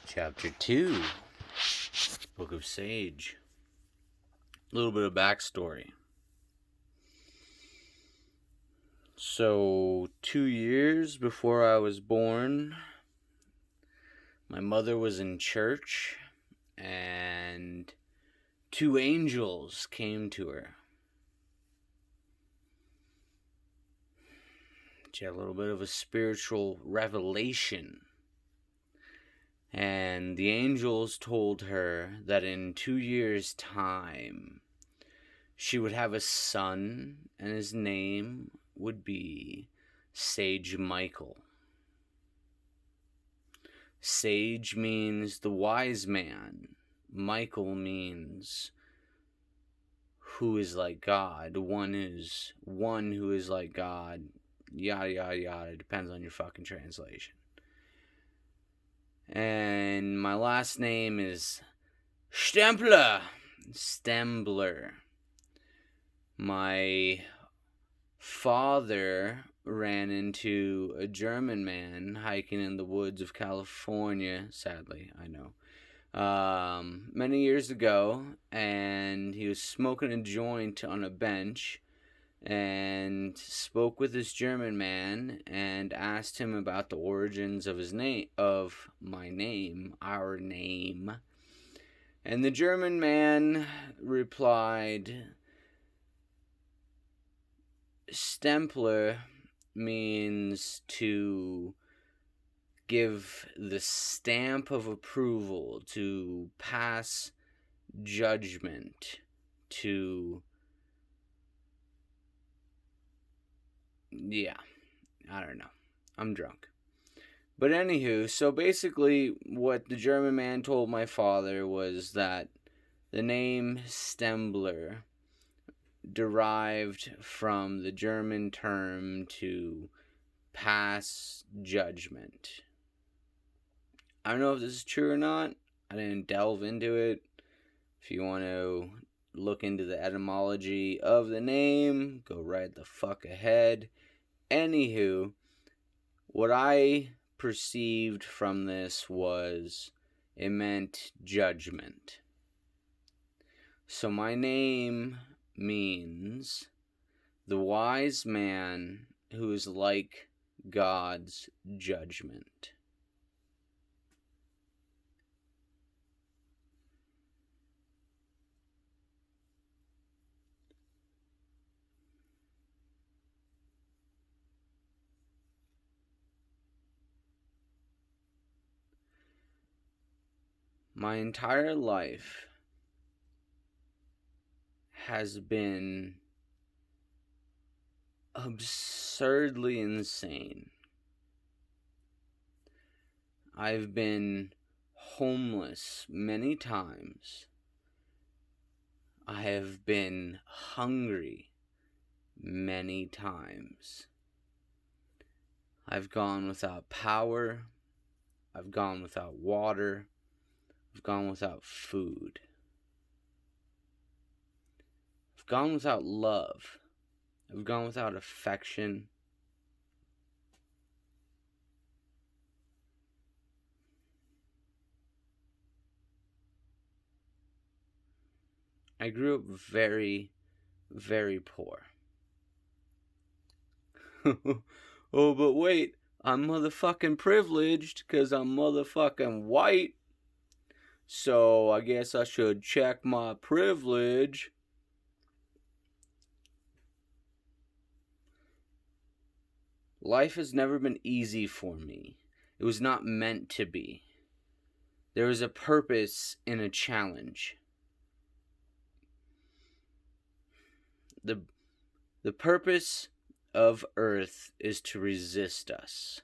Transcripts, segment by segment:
Chapter 2, Book of Sage. A little bit of backstory. So, 2 years before I was born, my mother was in church, and 2 angels came to her. She had a little bit of a spiritual revelation. And the angels told her that in 2 years' time, she would have a son, and his name would be Sage Michael. Sage means the wise man. Michael means who is like God. One who is like God. Yada, yada, yada. It depends on your fucking translation. And my last name is Stempler. My father ran into a German man hiking in the woods of California, sadly, I know, many years ago, and he was smoking a joint on a bench and spoke with this German man and asked him about the origins of our name. And the German man replied, Stempler means to give the stamp of approval, to pass judgment, I don't know. I'm drunk. But anywho, so basically what the German man told my father was that the name Stempler derived from the German term to pass judgment. I don't know if this is true or not. I didn't delve into it. If you want to look into the etymology of the name, go right the fuck ahead. Anywho, what I perceived from this was it meant judgment. So my name means the wise man who is like God's judgment. My entire life has been absurdly insane. I've been homeless many times. I have been hungry many times. I've gone without power. I've gone without water. I've gone without food. I've gone without love. I've gone without affection. I grew up very, very poor. Oh, but wait, I'm motherfucking privileged because I'm motherfucking white. So I guess I should check my privilege. Life has never been easy for me. It was not meant to be. There is a purpose in a challenge. The purpose of Earth is to resist us.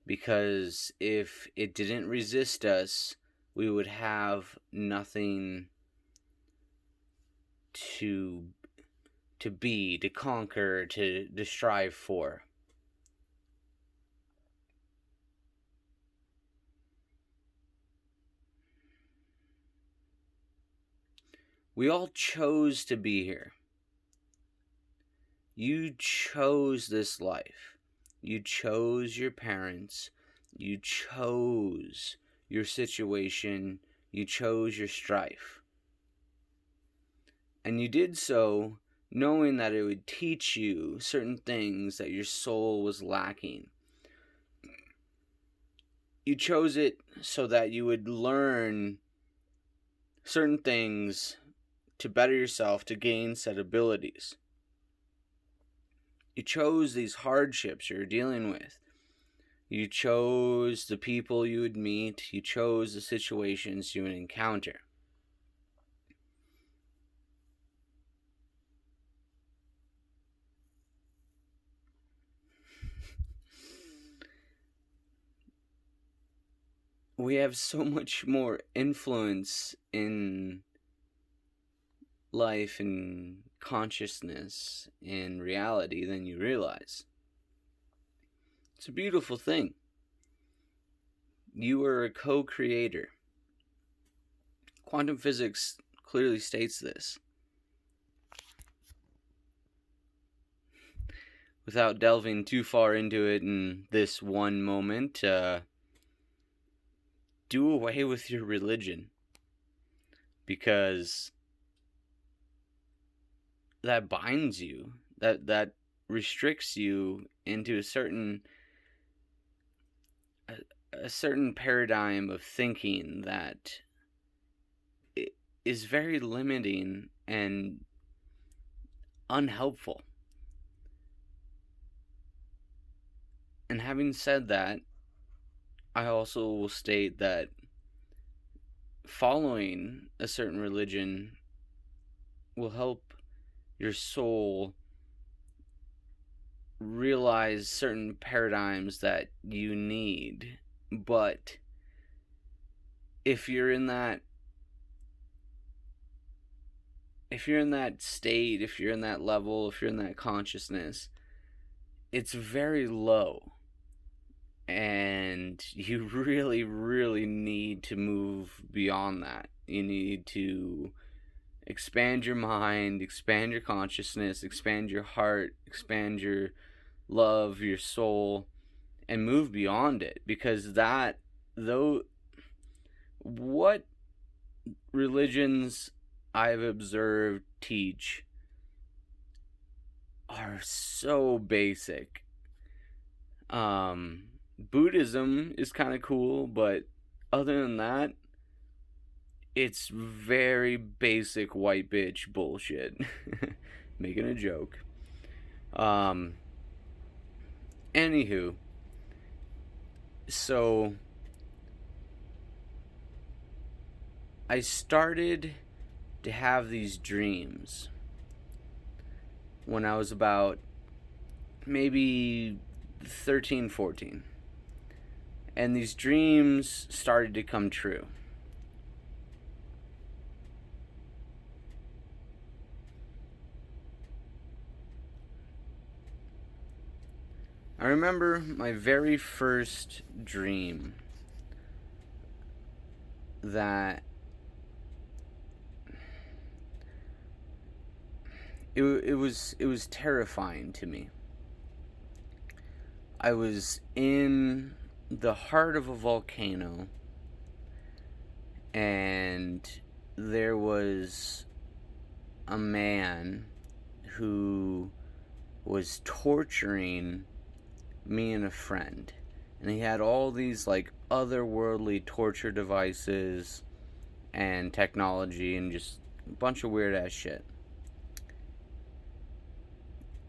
Because if it didn't resist us, we would have nothing to be, to conquer, to strive for. We all chose to be here. You chose this life. You chose your parents. You chose your situation, you chose your strife. And you did so knowing that it would teach you certain things that your soul was lacking. You chose it so that you would learn certain things to better yourself, to gain set abilities. You chose these hardships you're dealing with. You chose the people you would meet. You chose the situations you would encounter. We have so much more influence in life and consciousness and reality than you realize. It's a beautiful thing. You are a co-creator. Quantum physics clearly states this. Without delving too far into it in this one moment, do away with your religion, because that binds you, that restricts you into a certain paradigm of thinking that is very limiting and unhelpful. And having said that, I also will state that following a certain religion will help your soul realize certain paradigms that you need. But if you're in that state, if you're in that level, if you're in that consciousness, it's very low. And you really, really need to move beyond that. You need to expand your mind, expand your consciousness, expand your heart, expand your love, your soul, and move beyond it. Because what religions I've observed teach are so basic. Buddhism is kind of cool, but other than that, it's very basic white bitch bullshit. Making a joke. Anywho, so I started to have these dreams when I was about maybe 13, 14. And these dreams started to come true. I remember my very first dream that it was terrifying to me. I was in the heart of a volcano, and there was a man who was torturing me and a friend, and he had all these like otherworldly torture devices and technology and just a bunch of weird ass shit.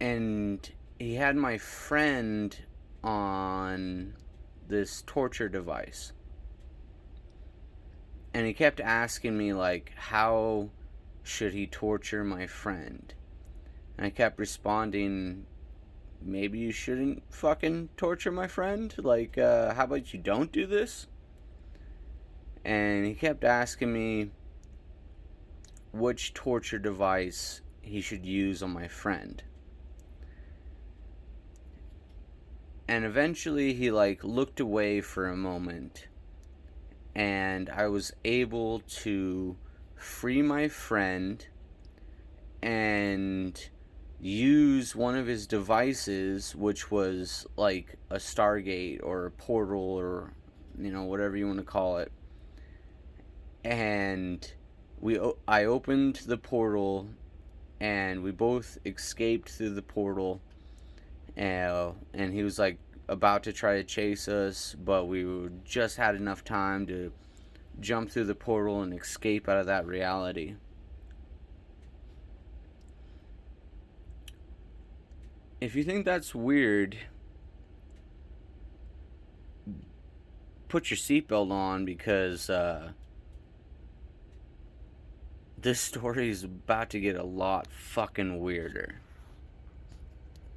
And he had my friend on this torture device, and he kept asking me like, how should he torture my friend? And I kept responding, maybe you shouldn't fucking torture my friend. Like, how about you don't do this? And he kept asking me which torture device he should use on my friend. And eventually he like looked away for a moment, and I was able to free my friend and use one of his devices, which was like a Stargate or a portal or whatever you want to call it. And I opened the portal, and we both escaped through the portal. And he was like about to try to chase us, but we just had enough time to jump through the portal and escape out of that reality. If you think that's weird, put your seatbelt on, because this story is about to get a lot fucking weirder.